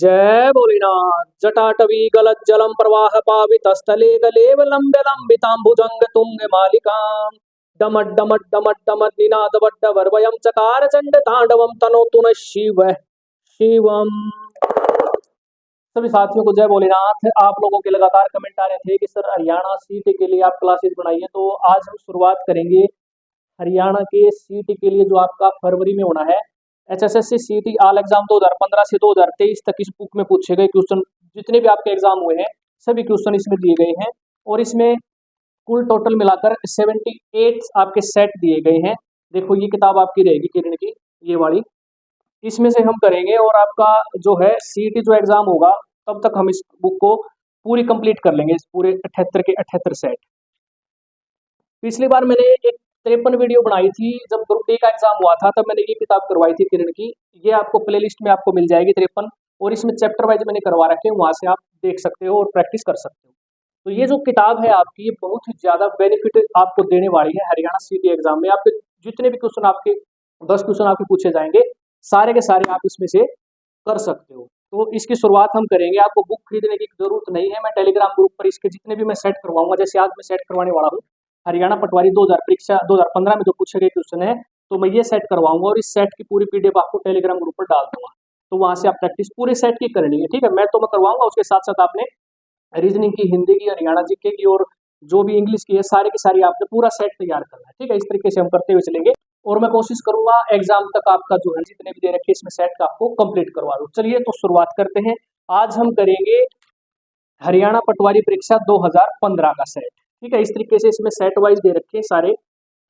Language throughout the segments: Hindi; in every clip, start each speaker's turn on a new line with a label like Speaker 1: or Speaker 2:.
Speaker 1: जय भोलेनाथ। जटाटवी गलज्जलम प्रवाह पावितस्थले गलेव लंबे लंबितांबुजंग तुंग मालिकाम डमट डमट डमट डमट निनादवड्ड वर्वयम चकार चंड तांडवम तनोतु न शिव शिवम। सभी साथियों को जय भोलेनाथ। आप लोगों के लगातार कमेंट आ रहे थे कि सर हरियाणा सीटी के लिए आप क्लासेस बनाइए, तो आज हम शुरुआत करेंगे हरियाणा के सीटी के लिए जो आपका फरवरी में होना है। एचएसएससी सीटी आल एग्जाम 2015 से 2023 तक इस बुक में पूछे गए क्वेश्चन, जितने भी आपके एग्जाम हुए हैं सभी क्वेश्चन इसमें दिए गए हैं। और इसमें कुल टोटल मिलाकर 78 आपके सेट दिए गए हैं। देखो ये किताब आपकी रहेगी किरण की, ये वाली, इसमें से हम करेंगे। और आपका जो है सीटी जो एग्जाम होगा तब तक हम इस बुक को पूरी कंप्लीट कर लेंगे, इस पूरे 78 के 78 सेट। पिछली बार मैंने एक 53 वीडियो बनाई थी, जब ग्रुप डी का एग्जाम हुआ था तब मैंने ये किताब करवाई थी किरण की। ये आपको प्ले लिस्ट में आपको मिल जाएगी 53, और इसमें चैप्टर वाइज मैंने करवा रखे हैं, वहां से आप देख सकते हो और प्रैक्टिस कर सकते हो। तो ये जो किताब है आपकी, ये बहुत ही ज्यादा बेनिफिट आपको देने वाली है हरियाणा सीटी एग्जाम में। आपके जितने भी क्वेश्चन, आपके 10 क्वेश्चन आपके पूछे जाएंगे, सारे के सारे आप इसमें से कर सकते हो। तो इसकी शुरुआत हम करेंगे। आपको बुक खरीदने की जरूरत नहीं है, मैं टेलीग्राम ग्रुप पर इसके जितने भी मैं सेट करवाऊंगा, जैसे आज मैं सेट करवाने वाला हूँ हरियाणा पटवारी 2000 परीक्षा 2015 में जो पूछे गए क्वेश्चन है, तो मैं ये सेट करवाऊंगा और इस सेट की पूरी पीडीएफ आपको टेलीग्राम ग्रुप पर डाल दूंगा। तो वहां से आप प्रैक्टिस पूरे सेट की करनी है, ठीक है। मैं तो मैं करवाऊंगा, उसके साथ साथ आपने रीजनिंग की, हिंदी की, हरियाणा जीके की और जो भी इंग्लिश की है, सारी की सारी आपने पूरा सेट तैयार करना है, ठीक है। इस तरीके से हम करते हुए चलेंगे और मैं कोशिश करूंगा एग्जाम तक आपका जो है जितने भी दे रखे इसमें सेट का आपको कंप्लीट करवा दूं। चलिए तो शुरुआत करते हैं। आज हम करेंगे हरियाणा पटवारी परीक्षा 2015 का सेट, ठीक है। इस तरीके से इसमें सेट वाइज दे रखे हैं सारे।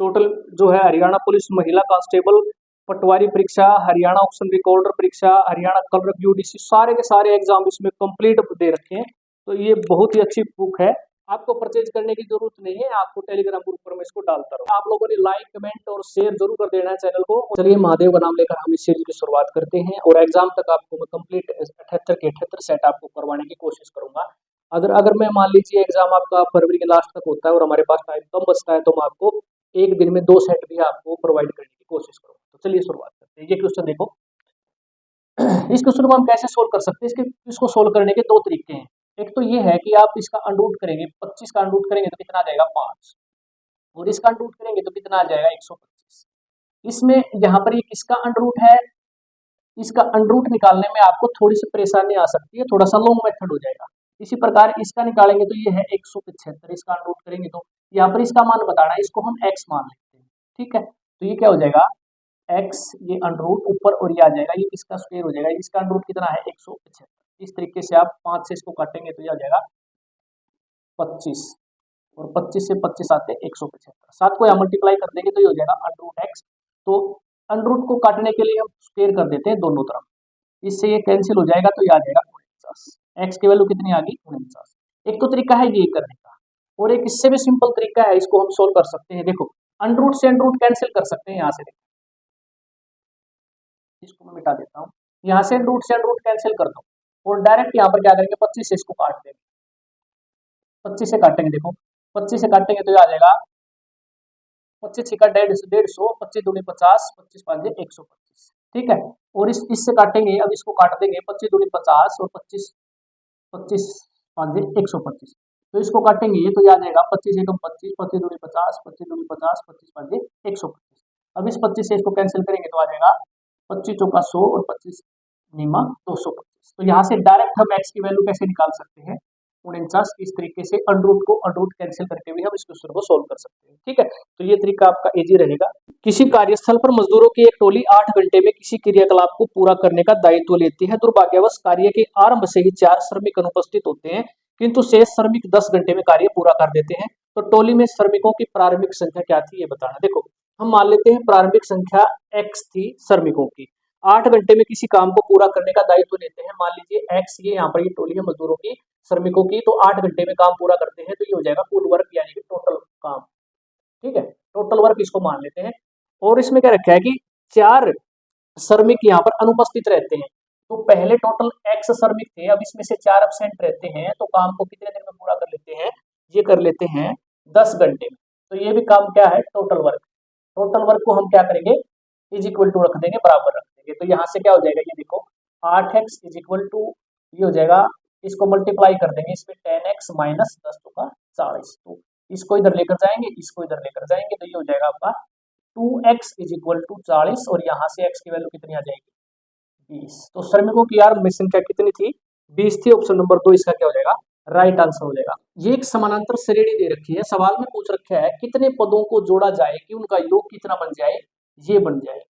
Speaker 1: टोटल जो है हरियाणा पुलिस महिला कांस्टेबल पटवारी परीक्षा, हरियाणा ऑप्शन रिकॉर्डर परीक्षा, हरियाणा क्लर्क यूडीसी, सारे के सारे एग्जाम इसमें कंप्लीट दे रखे हैं। तो ये बहुत ही अच्छी बुक है, आपको परचेज करने की जरूरत नहीं है, आपको टेलीग्राम ग्रुप पर मैं इसको डालता रहूँ। आप लोगों ने लाइक कमेंट और शेयर जरूर कर देना है चैनल को। चलिए महादेव का नाम लेकर हम इस सीरीज की शुरुआत करते हैं और एग्जाम तक आपको मैं कंप्लीट 78 के 78 सेट आपको करवाने की कोशिश करूंगा। अगर अगर मैं मान लीजिए एग्जाम आपका फरवरी के लास्ट तक होता है और हमारे पास टाइम कम बचता है, तो मैं आपको एक दिन में 2 सेट भी आपको प्रोवाइड करने की कोशिश करूंगा। तो चलिए शुरुआत करते हैं। ये क्वेश्चन देखो, इस क्वेश्चन को हम कैसे सोल्व कर सकते हैं। इसको सोल्व करने के 2 तरीके हैं। एक तो ये है कि आप इसका अंडरूट करेंगे, 25 का अंडरूट करेंगे तो कितना आ जाएगा 5, और इसका अंडरूट करेंगे तो कितना आ जाएगा 125। इसमें यहाँ पर ये किसका अंडरूट है, इसका अंडरूट निकालने में आपको थोड़ी सी परेशानी आ सकती है, थोड़ा सा लॉन्ग मेथड हो जाएगा। इसी प्रकार इसका निकालेंगे तो ये है 175, इसका अंडरूट करेंगे तो यहाँ पर इसका मान बताना है, इसको हम x मान लेते हैं, ठीक है। तो ये क्या हो जाएगा x, ये अंडरूट ऊपर और ये आ जाएगा, ये इसका स्क्वायर हो जाएगा। इसका अंडरूट कितना है 175। इस तरीके से आप 5 से इसको काटेंगे तो ये आ जाएगा 25, और 25 से 25 आते 175, 7 को यहाँ मल्टीप्लाई कर देंगे तो ये हो जाएगा अंडरूट x। तो अंडरूट को काटने के लिए हम स्क्वायर कर देते हैं दोनों तरफ, इससे ये कैंसिल हो जाएगा तो ये आ जाएगा 49। x की वैल्यू कितनी आ गई 49। एक तो तरीका है ये करने का, और एक इससे भी सिंपल तरीका है, इसको हम सोल्व कर सकते हैं। देखो अंडरूट से अंडरूट कैंसिल कर सकते हैं, यहाँ से देखो, इसको मैं मिटा देता हूँ, यहाँ से अंडरूट कैंसिल कर दो और डायरेक्ट यहाँ पर क्या करेंगे 25 से इसको काट देंगे। 25 से काटेंगे, देखो 25 से काटेंगे तो ये आ जाएगा 25 छिका 150, 25 दूनी 50, 25 पाँच 125, ठीक है। और इससे काटेंगे, अब इसको काट देंगे 25 दूनी 50 और 25 25 पाँच 125, तो इसको काटेंगे तो ये आ जाएगा 25 एकम 25, 25 दूनी 50, 25 दूनी 50, 25 पाँच 125। अब इस 25 से इसको कैंसिल करेंगे तो आ जाएगा 25 चौका 100 और 25 नीमा 225। तो यहाँ से डायरेक्ट हम x की वैल्यू कैसे निकाल सकते हैं 49। इस तरीके से अंडरूट को अंडरूट कैंसिल करके भी हम इस क्वेश्चन को सोल्व कर सकते हैं, ठीक है। तो ये तरीका आपका इजी रहेगा। किसी कार्यस्थल पर मजदूरों की एक टोली 8 घंटे में किसी क्रियाकलाप को पूरा करने का दायित्व लेती है। दुर्भाग्यवश कार्य के आरंभ से ही 4 श्रमिक अनुपस्थित होते हैं, किंतु शेष श्रमिक 10 घंटे में कार्य पूरा कर देते हैं। तो टोली में श्रमिकों की प्रारंभिक संख्या क्या थी ये बताना। देखो हम मान लेते हैं प्रारंभिक संख्या x थी श्रमिकों की, 8 घंटे में किसी काम को पूरा करने का दायित्व लेते हैं। मान लीजिए x, ये यहाँ पर ये टोली है मजदूरों की, श्रमिकों की, तो 8 घंटे में काम पूरा करते हैं, तो ये हो जाएगा कुल वर्क यानी कि टोटल काम, ठीक है। टोटल वर्क इसको मान लेते हैं। और इसमें क्या रखा है कि 4 श्रमिक यहाँ पर अनुपस्थित रहते हैं। तो पहले टोटल x श्रमिक थे, अब इसमें से 4 एब्सेंट रहते हैं, तो काम को कितने दिन में पूरा कर लेते हैं, ये कर लेते हैं 10 घंटे में। तो ये भी काम क्या है टोटल वर्क। टोटल वर्क को हम क्या करेंगे इज इक्वल टू रख देंगे, बराबर रख देंगे। तो यहाँ से क्या हो जाएगा, ये देखो 8x इज इक्वल टू ये हो जाएगा, इसको मल्टीप्लाई कर देंगे इसमें 10x माइनस 10 तो का 40, तो इसको इधर लेकर जाएंगे, इसको इधर लेकर जाएंगे, तो ये हो जाएगा आपका 2x इज इक्वल टू 40, और यहाँ से x की वैल्यू कितनी आ जाएगी 20। तो श्रमिकों की यार में संख्या कितनी थी 20 थी। ऑप्शन नंबर 2 इसका क्या हो जाएगा राइट आंसर हो जाएगा। ये एक समानांतर श्रेणी दे रखी है, सवाल में पूछ रखा है कितने पदों को जोड़ा जाए कि उनका योग कितना बन जाए, ये बन जाए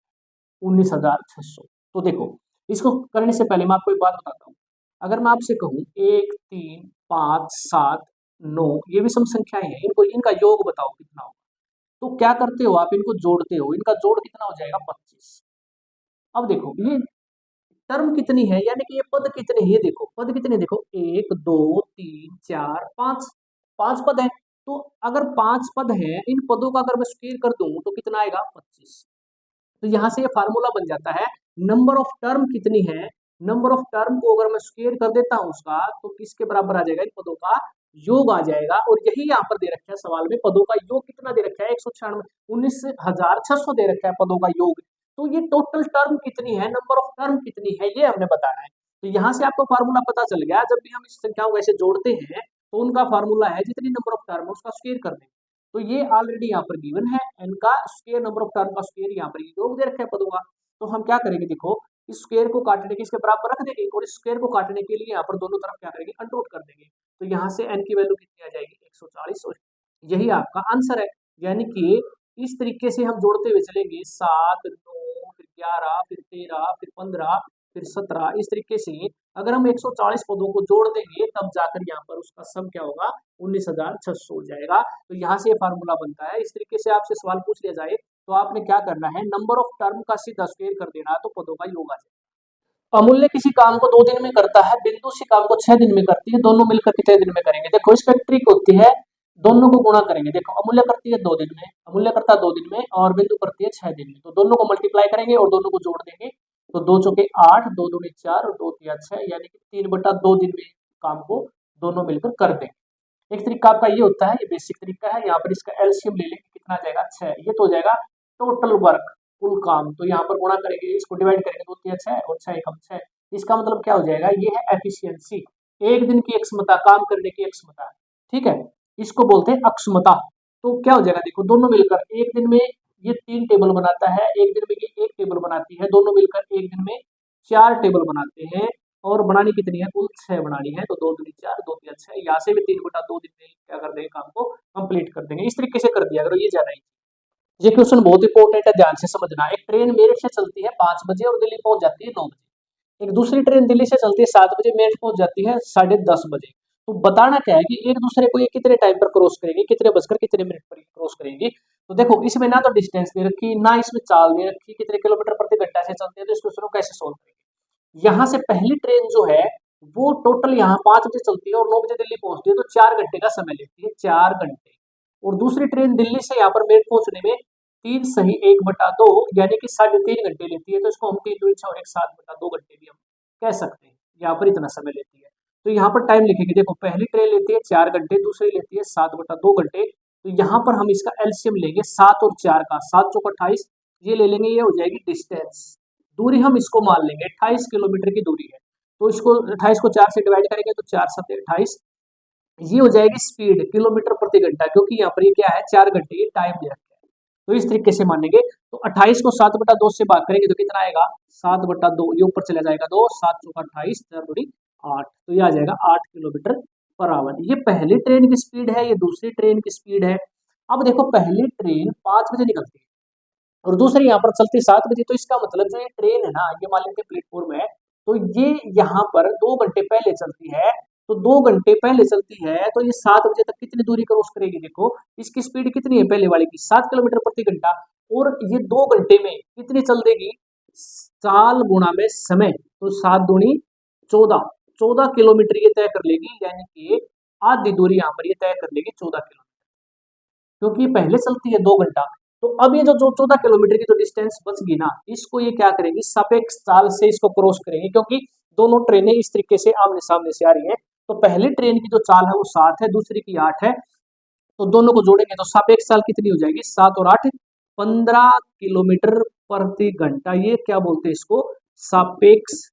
Speaker 1: 19,600। तो देखो इसको करने से पहले मैं आपको एक बात बताता हूँ। अगर मैं आपसे कहूँ 1 3 5 7 9 ये विषम संख्याएं हैं, इनको इनका योग बताओ कितना होगा, तो क्या करते हो आप इनको जोड़ते हो, इनका जोड़ कितना हो जाएगा 25। अब देखो ये टर्म कितनी है, यानी कि ये पद कितने हैं, ये देखो पद कितने, देखो 1 2 3 4 5, 5 पद है। तो अगर 5 पद हैं, इन पदों का अगर मैं स्क्वायर कर दूं तो कितना आएगा 25। तो यहाँ से ये फार्मूला बन जाता है नंबर ऑफ टर्म कितनी है, नंबर ऑफ टर्म को अगर मैं स्क्वायर कर देता हूँ उसका, तो किसके बराबर आ जाएगा इन पदों का योग आ जाएगा। और यही यहाँ पर दे रखा है सवाल में, पदों का योग कितना दे रखा है 19,600 दे रखा है पदों का योग। तो ये टोटल टर्म कितनी है, नंबर ऑफ टर्म कितनी है, ये हमने बताना है। तो यहाँ से आपको फार्मूला पता चल गया, जब भी हम इस संख्याओं को ऐसे जोड़ते हैं तो उनका फार्मूला है जितनी नंबर ऑफ टर्म उसका स्क्वायर कर दें। तो ये ऑलरेडी यहाँ पर गिवन है, इनका स्क्वायर नंबर ऑफ टर्म का स्क्वायर यहाँ पर योग दे रखा है पदों का। तो हम क्या करेंगे, देखो इस स्क्वायर को काटने के इसके बराबर रख देंगे, और इस स्क्वायर को काटने के लिए यहाँ पर दोनों तरफ क्या करेंगे अंडर रूट कर देंगे। तो यहाँ से n की वैल्यू कितनी आ जाएगी 140, और यही आपका आंसर है। यानी कि इस तरीके से हम जोड़ते हुए चलेंगे 7 9 फिर 11 फिर 13 फिर 15 फिर 17, इस तरीके से अगर हम 140 पदों को जोड़ देंगे तब जाकर यहाँ पर उसका सम क्या होगा 19,600 हो जाएगा। तो यहाँ से फार्मूला बनता है। इस तरीके से आपसे सवाल पूछ लिया जाए तो आपने क्या करना है, नंबर ऑफ टर्म का सीधा स्क्वायर कर देना है, तो पदों का योग आ जाएगा। अमूल्य किसी काम को 2 दिन में करता है, बिंदु उसी काम को 6 दिन में करती है, दोनों मिलकर कितने दिन में करेंगे। देखो इसका ट्रिक होती है, दोनों को गुणा करेंगे। देखो अमूल्य करती है 2 दिन में, अमूल्य करता है 2 दिन में, और बिंदु करती है 6 दिन में, तो दोनों को मल्टीप्लाई करेंगे और दोनों को जोड़ देंगे। तो 2 चौके 8, 2 दूनी 4 और 2 तिया 6, यानी कि 3/2 दिन में काम को दोनों मिलकर कर देंगे। एक तरीका आपका ये होता है, ये बेसिक तरीका है। यहाँ पर इसका एलसीएम ले लेंगे, कितना आ जाएगा 6, ये तो हो जाएगा टोटल वर्क कुल काम। तो यहाँ पर गुणा करेंगे, इसको डिवाइड करेंगे, 2 तिया 6 और 6 एकम 6। इसका मतलब क्या हो जाएगा, ये है एफिशिएंसी, एक दिन की क्षमता, काम करने की क्षमता। ठीक है, इसको बोलते हैं अक्षमता। तो क्या हो जाएगा, देखो दोनों मिलकर एक दिन में ये 3 टेबल बनाता है, एक दिन में ये 1 टेबल बनाती है, दोनों मिलकर एक दिन में 4 टेबल बनाते हैं। और बनानी कितनी है, कुल 6 बनानी है। तो 2 दूनी 4, 2 तिया 6, यहाँ से भी 3/2 दिन में क्या कर देंगे, काम को कंप्लीट कर देंगे। इस तरीके से कर दिया करो, ये ज्यादा ही। ये क्वेश्चन बहुत इंपॉर्टेंट है, ध्यान से समझना। एक ट्रेन मेरठ से चलती है 5 बजे और दिल्ली पहुंच जाती है 9 बजे। एक दूसरी ट्रेन दिल्ली से चलती है 7 बजे, मेरठ पहुंच जाती है 10:30 बजे। तो बताना क्या है कि एक दूसरे को ये कितने टाइम पर क्रॉस करेंगे, कितने बजकर कितने मिनट पर क्रॉस करेंगी। तो देखो इसमें ना तो डिस्टेंस दे रखी, ना इसमें चाल दे रखी, कितने किलोमीटर प्रति घंटा से चलते हैं। तो इस क्वेश्चन को कैसे सोल्व करेंगे, यहाँ से पहली ट्रेन जो है वो टोटल यहाँ 5 बजे चलती है और 9 बजे दिल्ली पहुंचती है, तो 4 घंटे का समय लेती है, 4 घंटे। और दूसरी ट्रेन दिल्ली से यहाँ पर मेरठ पहुंचने में 3 सही 1/2 यानी कि 3.5 घंटे लेती है। तो इसको हम 3 दूनी 6 और 1 7/2 घंटे भी हम कह सकते हैं, यहाँ पर इतना समय लेती है। तो यहाँ पर टाइम लिखेंगे, देखो पहली ट्रेन लेती है 4 घंटे, दूसरी लेती है 7/2 घंटे। तो यहाँ पर हम इसका एलसीएम लेंगे 7 और 4 का, 7 चौक 28, ये ले लेंगे, ये हो जाएगी डिस्टेंस। दूरी हम इसको मान लेंगे 28 किलोमीटर की दूरी है। तो इसको 28 को 4 से डिवाइड करेंगे तो 4 7 28, ये हो जाएगी स्पीड किलोमीटर प्रति घंटा, क्योंकि यहाँ पर ये क्या है 4 घंटे ये टाइम दे रखा है। तो इस तरीके से मानेंगे। तो 28 को 7/2 से भाग करेंगे तो कितना आएगा 7/2, ये ऊपर चला जाएगा 2, 7 चौका 28, 4 दूनी 8, तो ये आ जाएगा 8 किलोमीटर पर आवर। ये पहली ट्रेन की स्पीड है, ये दूसरी ट्रेन की स्पीड है। अब देखो पहली ट्रेन 5 बजे निकलती है और दूसरी यहाँ पर चलती 7 बजे। तो इसका मतलब जो ये ट्रेन है ना, ये मान लेते प्लेटफॉर्म है, तो ये यहाँ पर 2 घंटे पहले चलती है। तो 2 घंटे पहले चलती है तो ये 7 बजे तक कितनी दूरी क्रॉस करेगी। देखो इसकी स्पीड कितनी है पहले वाले की, 7 किलोमीटर प्रति घंटा, और ये 2 घंटे में कितनी चल देगी, साल गुणा में समय, तो 7 दूनी 14, 14 किलोमीटर ये तय कर लेगी। यानी कि आधी दूरी यहाँ पर ये तय कर लेगी 14 किलोमीटर, क्योंकि ये पहले चलती है 2 घंटा। तो अब ये जो 14 किलोमीटर की जो डिस्टेंस बच गई ना, इसको ये क्या करेंगी, सापेक्ष चाल से इसको क्रॉस करेंगे, क्योंकि दोनों ट्रेनें इस तरीके से आमने सामने से आ रही हैं। तो पहली ट्रेन की जो चाल है वो 7 है, दूसरी की 8 है। तो दोनों को जोड़ेंगे तो सापेक्ष चाल कितनी हो जाएगी, 7 और 8 15 किलोमीटर प्रति घंटा। ये क्या बोलते हैं इसको, सापेक्ष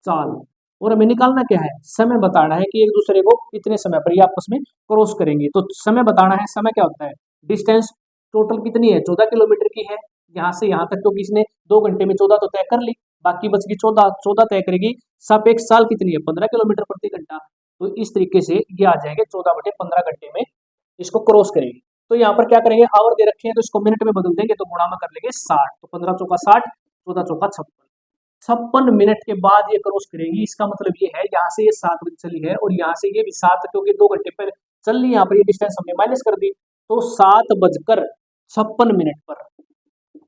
Speaker 1: चाल। और हमें निकालना क्या है, समय बताना है कि एक दूसरे को कितने समय पर ये आपस में क्रॉस करेंगे। तो समय बताना है, समय क्या होता है, डिस्टेंस टोटल कितनी है, 14 किलोमीटर की है यहाँ से यहाँ तक, तो किसने 2 घंटे में 14 तो तय कर ली, बाकी बच गई 14, 14 तय करेगी। सापेक्ष साल कितनी है, 15 किलोमीटर प्रति घंटा। तो इस तरीके से ये आ जाएंगे 14/15 घंटे में इसको क्रॉस करेगी। तो यहाँ पर क्या करेंगे, आवर दे रखे हैं तो इसको मिनट में बदल देंगे, तो गुणा में कर लेंगे 60, तो 15 चौका 60, 14 चौका 56, 56 मिनट के बाद ये क्रॉस करेगी। इसका मतलब ये है यहाँ से ये 7 बजे चली है और यहाँ से ये भी 7, क्योंकि 2 घंटे पर चल रही, यहाँ पर ये डिस्टेंस हमने माइनस कर दी, तो 7:56 पर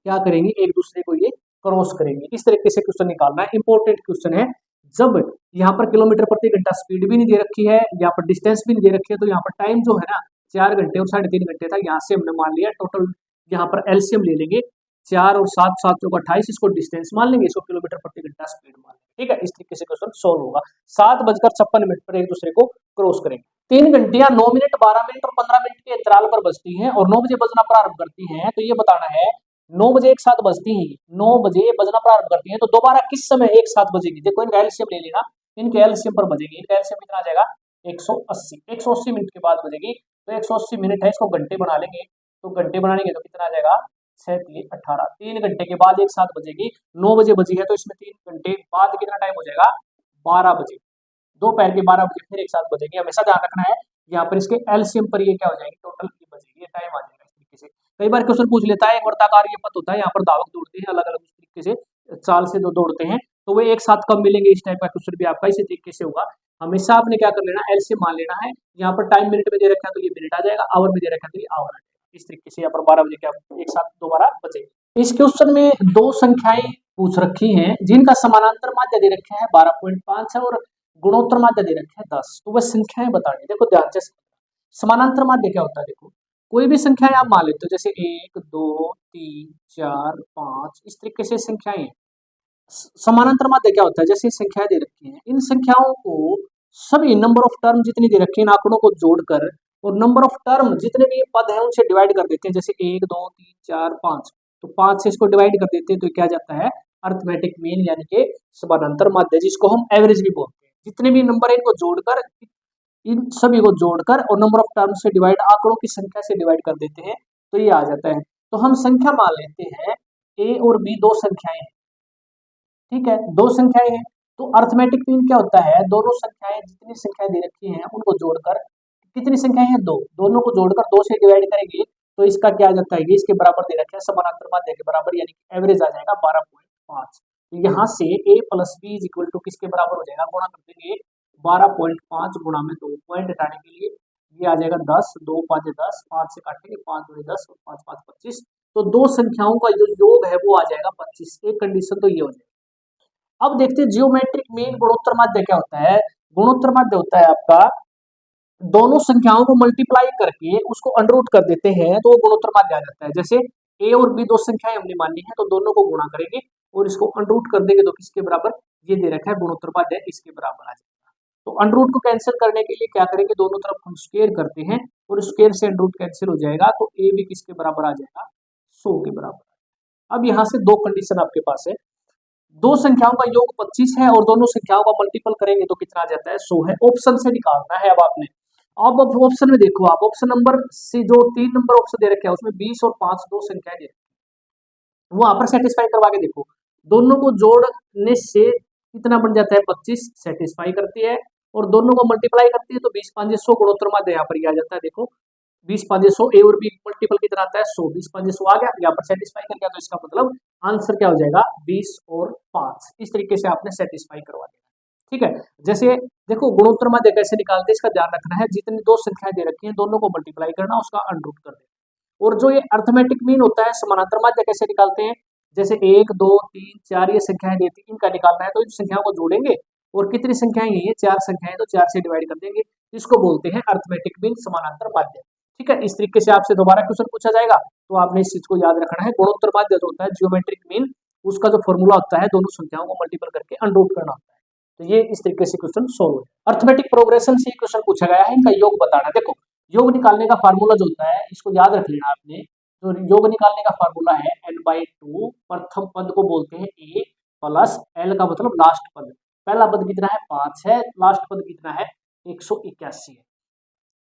Speaker 1: क्या करेंगे, एक दूसरे को ये क्रॉस करेंगे। इस तरीके से क्वेश्चन निकालना है, इंपॉर्टेंट क्वेश्चन है। जब यहाँ पर किलोमीटर प्रति घंटा स्पीड भी नहीं दे रखी है, यहाँ पर डिस्टेंस भी नहीं दे रखी है, तो यहाँ पर टाइम जो है ना 4 घंटे और 3.5 घंटे था। यहाँ से हमने मान लिया टोटल, यहाँ पर एलसीएम ले लेंगे, 4 और 7, 7 चौका 28, इसको डिस्टेंस मान लेंगे, इसको किलोमीटर प्रति घंटा स्पीड मान लेंगे। ठीक है, इस तरीके से क्वेश्चन सोल्व होगा। 7:56 पर एक दूसरे को क्रॉस करेंगे। 3 घंटियां 9 मिनट, 12 मिनट और 15 मिनट के अंतराल पर बजती हैं और 9 बजे बजना प्रारंभ करती हैं। तो ये बताना है 9 बजे एक साथ बजती हैं, 9 बजे बजना प्रारंभ करती हैं, तो दोबारा किस समय एक साथ बजेगी। देखो इनका एलसीएम ले लेना, इनके एलसीएम पर बजेगी, इनका एलसीएम कितना आ जाएगा 180, 180 मिनट के बाद बजेगी। तो 180 मिनट है, इसको घंटे बना लेंगे, तो घंटे बनाएंगे तो कितना आ जाएगा 6 18, 3 घंटे के बाद एक साथ बजेगी। 9 बजे बजी है तो इसमें 3 घंटे बाद कितना टाइम हो जाएगा 12 बजे, दोपहर के 12 बजे फिर एक साथ बजेगी। हमेशा ध्यान रखना है यहाँ पर इसके एलसीएम पर ये क्या हो जाएगी टोटल की बजेगी, ये टाइम आ जाएगा। इस तरीके से कई बार क्वेश्चन पूछ लेता है, एक वर्ताकार ये पथ होता है, यहाँ पर धावक दौड़ते हैं अलग अलग तरीके से, चाल से दौड़ते हैं, तो वे एक साथ कब मिलेंगे, इस टाइप का क्वेश्चन भी आपका इसी तरीके से होगा। हमेशा आपने क्या कर लेना, एलसीएम मान लेना है। यहाँ पर टाइम मिनट में दे रखा है तो ये मिनट आ जाएगा, आवर में दे रखा है तो ये आवर आ जाएगा। इस तरीके से यहाँ पर 12 बजे क्या एक साथ दोबारा बजेगी। इस क्वेश्चन में दो संख्याएं पूछ रखी हैं जिनका समानांतर माध्य दे रखा है 12.5 है और गुणोत्तर माध्य दे रखे हैं 10। तो वह संख्याएं बतानी, देखो ध्यान से। समानांतर माध्य क्या होता है, देखो कोई भी संख्याएं आप मान लेते हो, जैसे 1 2 3 4 5, इस तरीके से संख्याएं। समानांतर माध्य क्या होता है, जैसे संख्याएं दे रखी हैं, इन संख्याओं को सभी नंबर ऑफ टर्म जितनी दे रखी है इन आंकड़ों को जोड़कर और नंबर ऑफ टर्म जितने भी पद हैं उनसे डिवाइड कर देते हैं। जैसे 1 2 3 4 5, तो 5 से इसको डिवाइड कर देते हैं, तो क्या जाता है अर्थमेटिक मीन, यानी कि समानांतर माध्य, जिसको हम एवरेज भी बोलते हैं। जितने भी नंबर है इनको जोड़कर, इन सभी को जोड़कर और नंबर ऑफ टर्म से डिवाइड, आंकड़ों की संख्या से डिवाइड कर देते हैं, तो ये आ जाता है। तो हम संख्या मान लेते हैं ए और बी दो संख्याएं हैं, ठीक है, दो संख्याएं हैं। तो अर्थमेटिक मीन क्या होता है, दोनों संख्याएं जितनी संख्याएं दे रखी हैं उनको जोड़कर, कितनी संख्याएं हैं दो, दोनों को जोड़कर 2 से डिवाइड करेंगे, तो इसका क्या आ जाता है, ये इसके बराबर दे रखा है समानांतर माध्य के बराबर, यानी कि एवरेज आ जाएगा 12.5। तो यहाँ से a plus B is equal to किसके बराबर हो जाएगा, गुणा कर देंगे 12.5 गुणा में 2 पॉइंट हटाने के लिए ये आ जाएगा 10, 2 5 10, 5 से काटेंगे 5 दूनी 10 और 5 5 25, तो दो संख्याओं का जो योग है वो आ जाएगा 25। एक कंडीशन तो ये हो जाएगी। अब देखते हैं जियोमेट्रिक मीन गुणोत्तर माध्य क्या होता है। गुणोत्तर माध्य होता है आपका, दोनों संख्याओं को मल्टीप्लाई करके उसको अंडर कर देते हैं तो वो गुणोत्तर माध्य आ जाता है। जैसे ए और बी दो संख्याएं हमने मानी है, तो दोनों को गुणा करेंगे और इसको अंडर कर देंगे, तो किसके बराबर, ये दे रखा है गुणोत्तर माध्य, इसके बराबर आ जाएगा। तो अंडर को कैंसिल करने के लिए क्या करेंगे, दोनों तरफ हम स्क्वायर करते हैं और स्क्वायर से अंडर कैंसिल हो जाएगा, तो ए भी किसके बराबर आ जाएगा 100 के बराबर। अब यहाँ से दो कंडीशन आपके पास है, दो संख्याओं का योग 25 है और दोनों संख्याओं का मल्टीपल करेंगे तो कितना आ जाता है 100 है। ऑप्शन से निकालना है अब आपने। अब ऑप्शन में देखो, आप ऑप्शन नंबर से जो 3 नंबर ऑप्शन दे रखे हैं उसमें 20 और 5 दो संख्याएं दे रखी है, वहां पर सेटिस्फाई करवा के देखो, दोनों को जोड़ने से कितना बन जाता है 25, सेटिस्फाई करती है, और दोनों को मल्टीप्लाई करती है तो 20 5 100 गुणोत्तर माध्य यहाँ पर आ जाता है। देखो 20 5 100, ए और बी मल्टीपल कितना आता है 100, 20 5 100 आ गया, यहाँ पर सेटिस्फाई कर गया, तो इसका मतलब आंसर क्या हो जाएगा 20 और 5। इस तरीके से आपने सेटिस्फाई करवा दिया, ठीक है। जैसे देखो गुणोत्तर माध्य कैसे निकालते हैं, इसका ध्यान रखना है, जितनी दो संख्याएं दे रखी हैं दोनों को मल्टीप्लाई करना, उसका अंडर कर देना। और जो ये अर्थमेटिक मीन होता है, समानांतर माध्य कैसे निकालते हैं, जैसे 1 2 3 4 ये संख्याएं देती हैं, इनका निकालना है तो इन संख्याओं को जोड़ेंगे और कितनी संख्याएं ये 4 संख्याएं, तो 4 से डिवाइड कर देंगे, इसको बोलते हैं अर्थमेटिक मीन, समानांतर माध्य, ठीक है। इस तरीके से आपसे दोबारा क्वेश्चन पूछा जाएगा तो आपने इस चीज को याद रखना है। गुणोत्तर माध्य जो होता है जियोमेट्रिक मीन, उसका जो फॉर्मूला होता है दोनों संख्याओं को मल्टीपल करके अंडर करना होता है। तो ये इस तरीके से क्वेश्चन सोल्व है। अर्थमेटिक प्रोग्रेशन से क्वेश्चन पूछा गया है, इनका योग बताना। देखो योग निकालने का फार्मूला जो होता है इसको याद रख लेना आपने, तो योग निकालने का फार्मूला है n/2, प्रथम पद को बोलते हैं a प्लस l का मतलब लास्ट पद, पहला पद कितना है 5 है, लास्ट पद कितना है 181 है।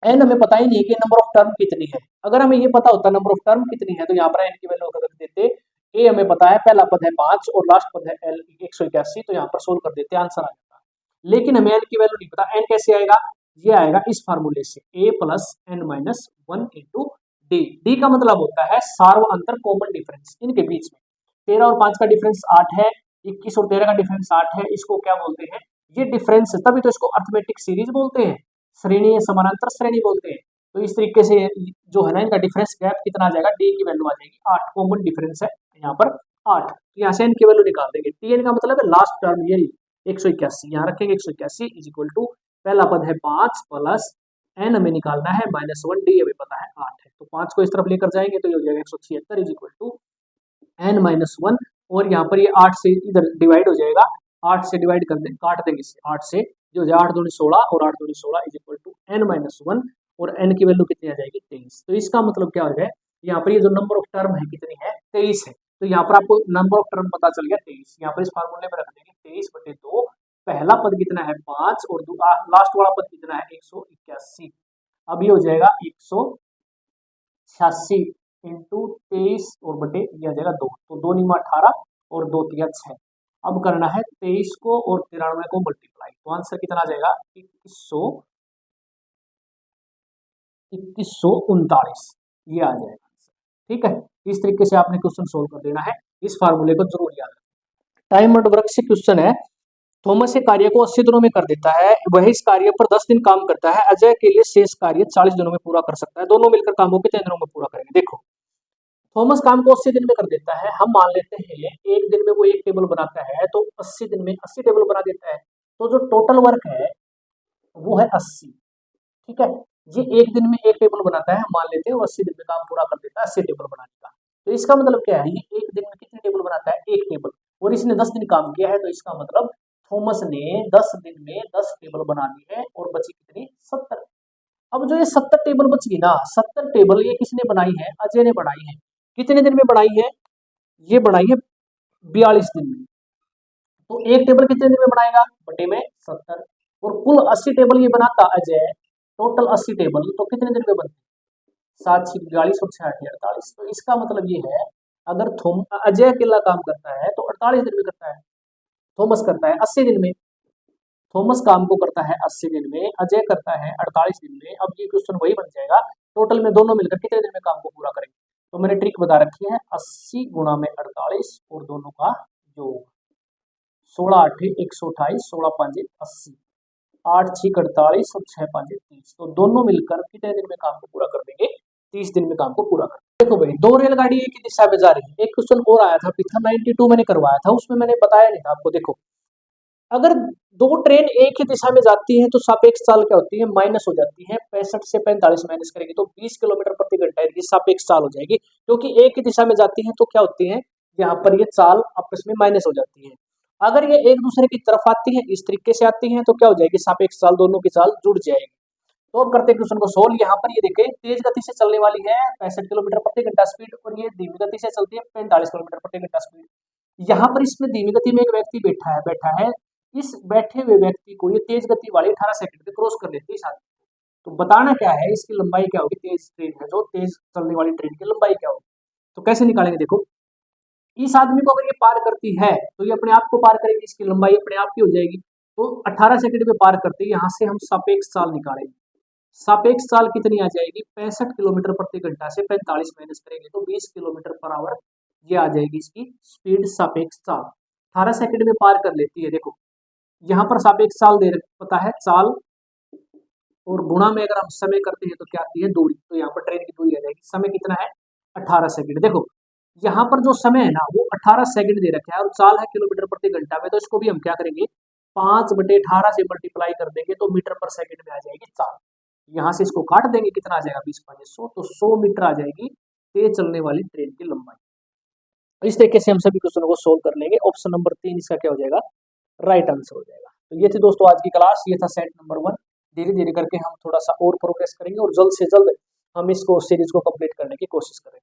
Speaker 1: एन हमें पता ही नहीं है कि नंबर ऑफ टर्म कितनी है। अगर हमें ये पता होता नंबर ऑफ टर्म कितनी है तो यहाँ पर एन की वैल्यू रख देते। ए हमें पता है पहला पद है 5 और लास्ट पद है एल 181, तो यहाँ पर सोल्व कर देते आंसर आ जाता। लेकिन हमें एन की वैल्यू नहीं पता, एन कैसे आएगा, ये आएगा इस फार्मूले से a plus N minus 1 into D. D का मतलब होता है सार्व अंतर, कॉमन डिफरेंस इनके बीच में। 13 और 5 का डिफरेंस 8 है, 21 और 13 का डिफरेंस 8 है, इसको क्या बोलते हैं, ये डिफरेंस, तभी तो इसको अर्थमेटिक सीरीज बोलते हैं, श्रेणी समानांतर श्रेणी बोलते हैं। तो इस तरीके से जो है ना इनका डिफरेंस गैप कितना आ जाएगा, डी की वैल्यू आ जाएगी 8, कॉमन डिफरेंस है यहाँ पर 8, तो यहाँ से एन की वैल्यू निकाल देंगे। टी एन का मतलब है लास्ट टर्म, ये 181 यहाँ रखेंगे, 181 इज इक्वल टू पहला पद है 5 प्लस एन हमें निकालना है -1, डी हमें पता है 8 है, तो 5 को इस तरफ लेकर जाएंगे तो ये हो जाएगा 176 is equal to N minus 1, और यहाँ पर ये 8 से इधर डिवाइड हो जाएगा, 8 से डिवाइड कर दें, काट देंगे इसे 8 से, जो हो जाएगा 8 दूनी 16 और 8 दूनी 16 is equal to N minus 1, और एन की वैल्यू कितनी आ जाएगी 23। तो इसका मतलब क्या हो जाए, यहाँ पर ये जो नंबर ऑफ टर्म है कितनी है 23 है, तो यहाँ पर आपको नंबर ऑफ टर्म पता चल गया 23, यहाँ पर इस फार्मूले में रख देंगे 23/2, पहला पद कितना है 5 और लास्ट वाला पद कितना है 181, अब ये हो जाएगा 186 इंटू 23 और बटे ये आ जाएगा 2, तो 2 × 18 और 2 × 6। अब करना है 23 को और 93 को मल्टीप्लाई, तो आंसर कितना आ जाएगा 2139, ये आ जाएगा आंसर। ठीक है, इस तरीके से आपने क्वेश्चन सोल्व कर देना है, इस फार्मूले को जरूर याद रखना। टाइम एंड वर्क से क्वेश्चन है, थॉमस एक कार्य को 80 दिनों में कर देता है, वह इस कार्य पर 10 दिन काम करता है, अजय के लिए शेष कार्य 40 दिनों में पूरा कर सकता है, दोनों मिलकर काम को कितने दिनों में पूरा करेंगे। देखो थॉमस काम को 80 दिन में कर देता है, हम मान लेते हैं एक दिन में वो एक टेबल बनाता है, तो 80 दिन में 80 टेबल बना देता है, तो जो टोटल वर्क है वो है 80। ठीक है, ये एक दिन में एक टेबल बनाता है, हम मान लेते हैं वो 80 दिन में काम पूरा कर देता है 80 टेबल बनाने का, तो इसका मतलब क्या है, ये एक दिन में कितने टेबल बनाता है, एक टेबल, और इसने 10 दिन काम किया है, तो इसका मतलब थॉमस ने 10 दिन में 10 टेबल बना दी है, और बची कितनी 70। अब जो ये 70 टेबल बच गई ना, 70 टेबल ये किसने बनाई है, अजय ने बनाई है, कितने दिन में बनाई है, ये बनाई है 42 दिन में, तो एक टेबल कितने दिन में बनाएगा बटे में 70, और कुल 80 टेबल ये बनाता अजय, टोटल 80 टेबल, तो कितने दिन में बनते 7 × 42 और 6 × 48, तो इसका मतलब ये है अगर अजय अकेला काम करता है तो 48 दिन में करता है, थॉमस करता है 80 दिन में, थॉमस काम को करता है 80 दिन में, अजय करता है 48 दिन में। अब ये क्वेश्चन वही बन जाएगा, टोटल में दोनों मिलकर कितने दिन में काम को पूरा करेंगे, तो मैंने ट्रिक बता रखी है 80 × 48 और दोनों का योग, 16 × 8 = 128, 16 × 5 = 80, 8 × 6 = 48 और 6 × 5 = 30, तो दोनों मिलकर कितने दिन में काम को पूरा कर देंगे, 30 दिन में काम को पूरा कर। देखो भाई, दो रेलगाड़ी एक ही दिशा में जा रही है, एक क्वेश्चन और आया था पिछला 92 मैंने करवाया था, उसमें मैंने बताया नहीं था आपको। देखो अगर दो ट्रेन एक ही दिशा में जाती है तो सापेक्ष चाल क्या होती है, माइनस हो जाती है, 65 से 45 माइनस करेंगे तो 20 किलोमीटर प्रति घंटा की सापेक्ष चाल हो जाएगी, क्योंकि एक ही दिशा में जाती है तो क्या होती है, यहाँ पर ये चाल आपस में माइनस हो जाती है। अगर ये एक दूसरे की तरफ आती है, इस तरीके से आती है, तो क्या हो जाएगी, सापेक्ष चाल, दोनों की चाल जुड़ जाएगी। तो अब करते हैं क्वेश्चन को सोल्व। यहाँ पर ये देखें तेज गति से चलने वाली है 65 किलोमीटर प्रति घंटा स्पीड, और ये धीमी गति से चलती है 45 किलोमीटर प्रति घंटा स्पीड। यहाँ पर इसमें धीमी गति में एक व्यक्ति बैठा है, इस बैठे हुए व्यक्ति को ये तेज गति वाली 18 सेकंड पे क्रॉस कर लेती है इस आदमी, तो बताना क्या है, इसकी लंबाई क्या होगी, तेज ट्रेन है जो तेज चलने वाली ट्रेन की लंबाई क्या होगी, तो कैसे निकालेंगे। देखो इस आदमी को अगर ये पार करती है तो ये अपने आप को पार करेगी, इसकी लंबाई अपने आप की हो जाएगी, तो 18 सेकंड पे पार करते, यहाँ से हम सापेक्ष चाल निकालेंगे, सापेक्ष चाल कितनी आ जाएगी, 65 किलोमीटर प्रति घंटा से 45 माइनस करेंगे तो 20 किलोमीटर पर आवर, ये आ जाएगी इसकी स्पीड सापेक्ष चाल, 18 सेकंड में पार कर लेती है। देखो यहाँ पर सापेक्ष चाल दे पता है, चाल और गुणा में अगर हम समय करते हैं तो क्या आती है, दूरी, तो यहाँ पर ट्रेन की दूरी आ जाएगी, समय कितना है 18 सेकंड। देखो यहाँ पर जो समय है ना वो 18 सेकंड दे रखा है, और चाल है किलोमीटर प्रति घंटा में, तो इसको भी हम क्या करेंगे 5/18 से मल्टीप्लाई कर देंगे तो मीटर पर सेकंड में आ जाएगी चाल, यहाँ से इसको काट देंगे, कितना आ जाएगा 20/100, तो 100 मीटर आ जाएगी तेज चलने वाली ट्रेन की लंबाई। इस तरीके से हम सभी क्वेश्चनों को सोल्व कर लेंगे। ऑप्शन नंबर 3 इसका क्या हो जाएगा, राइट आंसर हो जाएगा। तो ये थी दोस्तों आज की क्लास, ये था सेट नंबर 1। धीरे धीरे करके हम थोड़ा सा और प्रोग्रेस करेंगे और जल्द से जल्द हम इसको सीरीज को कंप्लीट करने की कोशिश करेंगे।